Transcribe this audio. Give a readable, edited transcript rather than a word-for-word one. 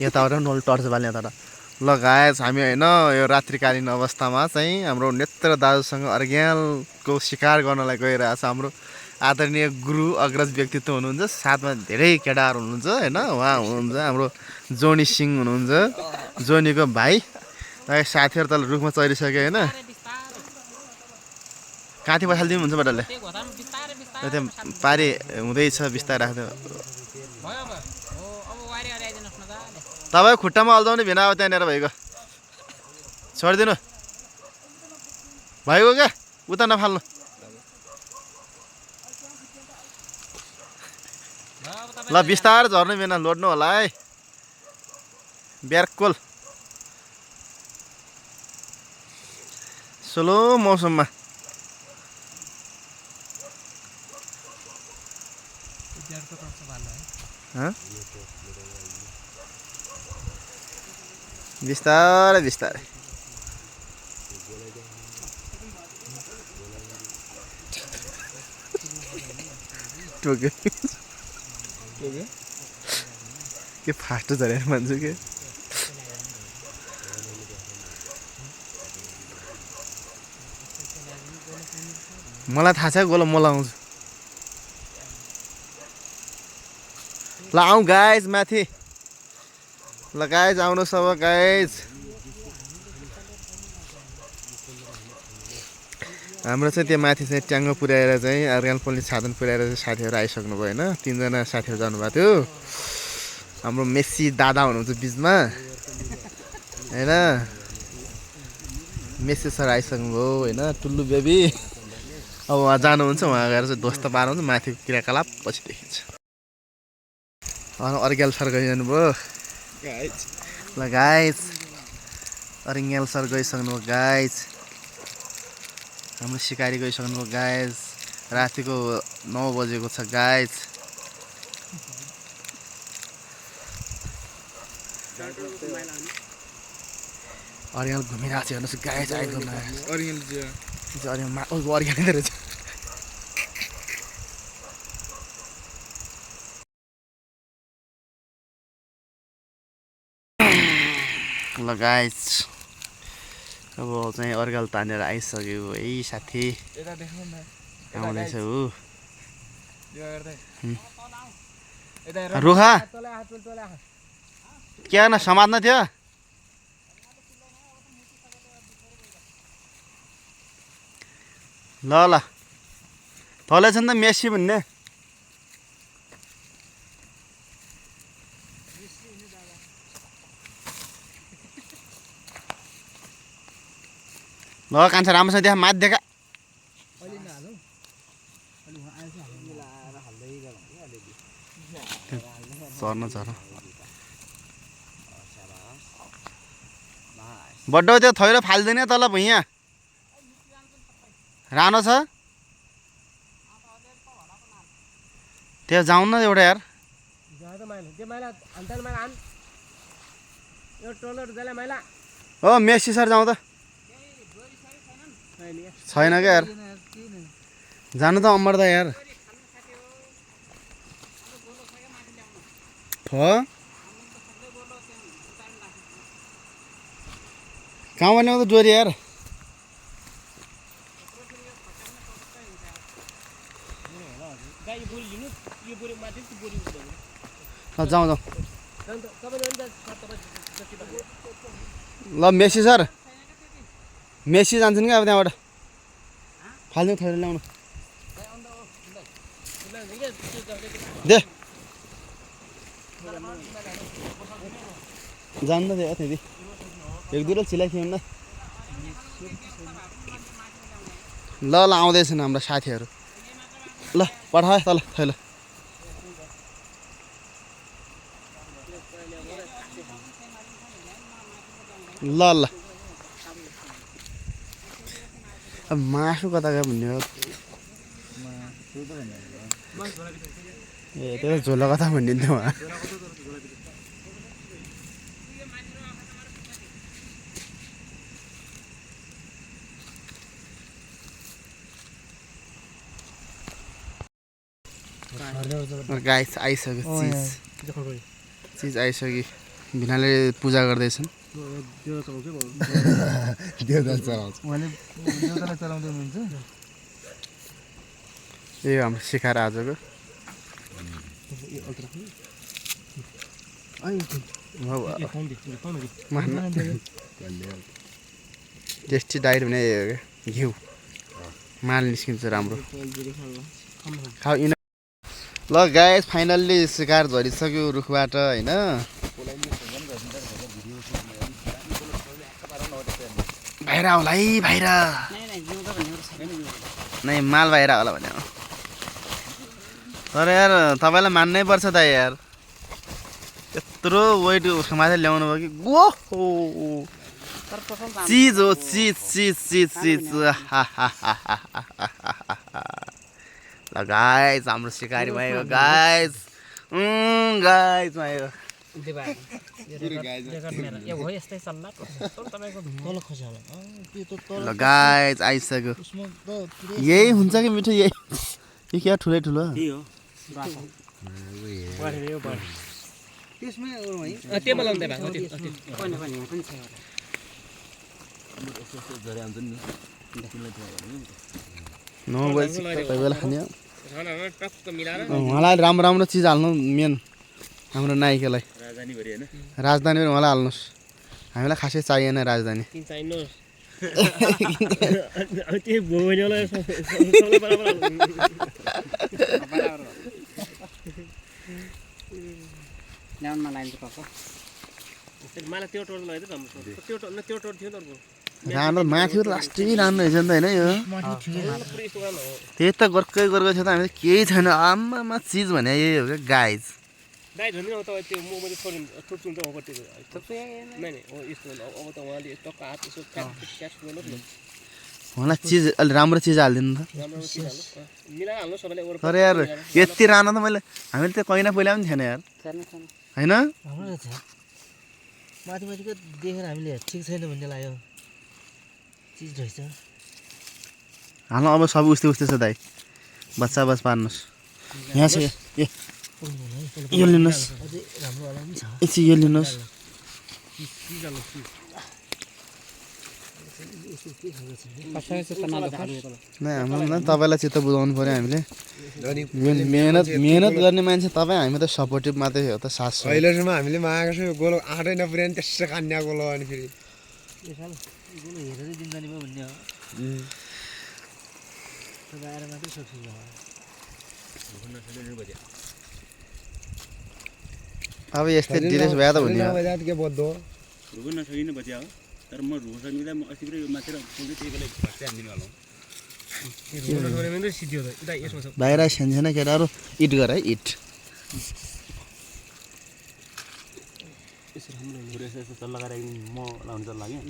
यताबाट नल टर्च बाल्ने यताबाट ल गाइस हामी होइन यो रात्रिकालीन अवस्थामा चाहिँ हाम्रो नेत्र दाजुसँग अर्ग्यालको शिकार गर्नलाई गइरहेछ हाम्रो आदरणीय गुरु अग्रज व्यक्तित्व हुनुहुन्छ साथमा धेरै केटाहरू हुनुहुन्छ होइन उहाँ हुनुहुन्छ हाम्रो जोनी सिंह हुनुहुन्छ जोनीको भाइ साथीहरू तल रुखमा चढिसक्यो होइन काँथी बसालिदिनु हुन्छ बटाले त्यहाँ पारी हुँदैछ बिस्तारै राख्दै तपाईँ खुट्टामा अल्झाउने भिना अब त्यहाँनिर भइगयो छोडिदिनु भइगयो क्या उता नफाल्नु ल बिस्तारै झर्नु बिना लोड्नु होला है बिर्कोल स्लो मौसममा बिस्तारै बिस्तारै के फास्ट झरेर मान्छु के मलाई थाहा छ गोलो म लगाउँछु ल आउँ गाइज माथि ल गाइज आउनुहोस् अब गाइज हाम्रो चाहिँ त्यो माथि चाहिँ ट्याङ्गो पुर्याएर चाहिँ अर्ग्यालपल्ली छादन पुर्याएर चाहिँ साथीहरू आइसक्नु भयो होइन 3 जना साथीहरू जानुभएको थियो हाम्रो मेस्सी दादा हुनुहुन्छ बिचमा होइन मेस्सी सर आइसक्नुभयो होइन टुल्लु बेबी अब उहाँ जानुहुन्छ उहाँ गएर चाहिँ ध्वस्त पार्नुहुन्छ माथिको क्रियाकलाप पछि देखिन्छ अर्ग्याल सर गइजानुभयो ल गाइज अर्ग्याल सर गइसक्नुभयो गाइज हाम्रो सिकारी गइसक्नुभयो गाइज रातिको 9 बजेको छ गाइज अर्ग्याल घुमिरहेको छ हेर्नुहोस् गाइज आइपुग्नु अर्ग्याल रहेछ ल गाइज अब चाहिँ अर्ग्याल तानेर आइसक्यो है साथी आउँदैछ ऊ रुखा क्या न समात्न थियो ल ल तलै छ नि त मेस्सी भन्ने ल कान्छा राम्रोसँग देखा माथि देखा झर्न झर्न बड्डो त्यो थैलो फालिदिने तल भुइँया रानो छ त्यो जाउँ न एउटा यार हो मेस्सी सर जाउँ त छैन क्या यार जानु त अमर दा यार कहाँ भन्ने त डोरी यार जाउँ जाउँ ल मेस्सी सर मेस्सी जान्छन् क्या अब त्यहाँबाट फाल्नु थैलो ल्याउनु दे जान्न दे त्यति एक दुईवटा चिलाइथियौँ न ल ल आउँदैछन् हाम्रो साथीहरू ल पठाए तल थैलो ल ल अब मासु कता गयो भन्ने हो ए त्यो झोला कता भनिदिन्थ्यो उहाँ गाइस आइसक्यो चिज आइसक्यो भिनाले पूजा गर्दैछन् देउता चलाउँछ उहाँले देउतालाई चलाउँदै हुनुहुन्छ यो हाम्रो शिकार आजको टेस्टी डाइट भने यही हो क्या घिउ माल निस्किन्छ राम्रो खाऊ ल गाइस फाइनल्ली शिकार झरिसक्यो रुखबाट होइन बाहिर होला है बाहिर नै माल बाहिर होला भने तर यार तपाईँलाई मान्नै पर्छ त यार त्यत्रो वेट उसको माथि ल्याउनु भयो कि गो चिज हो चिज चिज चिज चिज ल गाइस हाम्रो शिकारी भएको गाइस गाइस भयो ल गाइस आइसक्यो यही हुन्छ कि मिठो यही यो क्या ठुलै ठुलो बेला खाने उहाँलाई राम्रो राम्रो चिज हाल्नु मेन हाम्रो नायिकालाई राजधानी पनि उहाँलाई हाल्नुहोस् हामीलाई खासै चाहिएन राजधानी राम्रो माथि लास्टै राम्रो रहेछ नि त होइन यो त्यही त गोर्कै गोर्को थियो त हामीले केही छैन आम्मामा चिज भने यही हो क्या गाइज उहाँलाई चिज अलि राम्रो चिज हालिदिनु त तर यार यति राम्रो त मैले हामीले त्यो कहीँ न पहिला पनि थिएन यार होइन माथि माथिको देखेर हामीले ठिक छैन भन्ने लाग्यो चिज रहेछ हाल्नु अब सब उस्तै उस्तै छ दाइ बच्चा बस पार्नुहोस् यहाँ छ यो लिनुहोस् एकछिन यो लिनुहोस् नै हाम्रो तपाईँलाई चित्त बुझाउनु पऱ्यो हामीले मेहनत गर्ने मान्छे तपाईँ हामी त सपोर्टिभ मात्रै हो त सास अहिलेसम्म हामीले मागेको छ यो गोलो आँटै नपुर्यायो नि त्यसै कान्या गोलो अनि फेरि हेरेरै दिन्छ नि भन्ने हो आएर मात्रै सक्छु अब यस्तै डिलेस भए त हुने के बद्धो तर म रुखसँग म अस्ति यो माथि पुग्दै त्यही बेला बाहिर सानसानो केटाहरू इट गर है इट लगाएर म लाउनु चल्ला क्या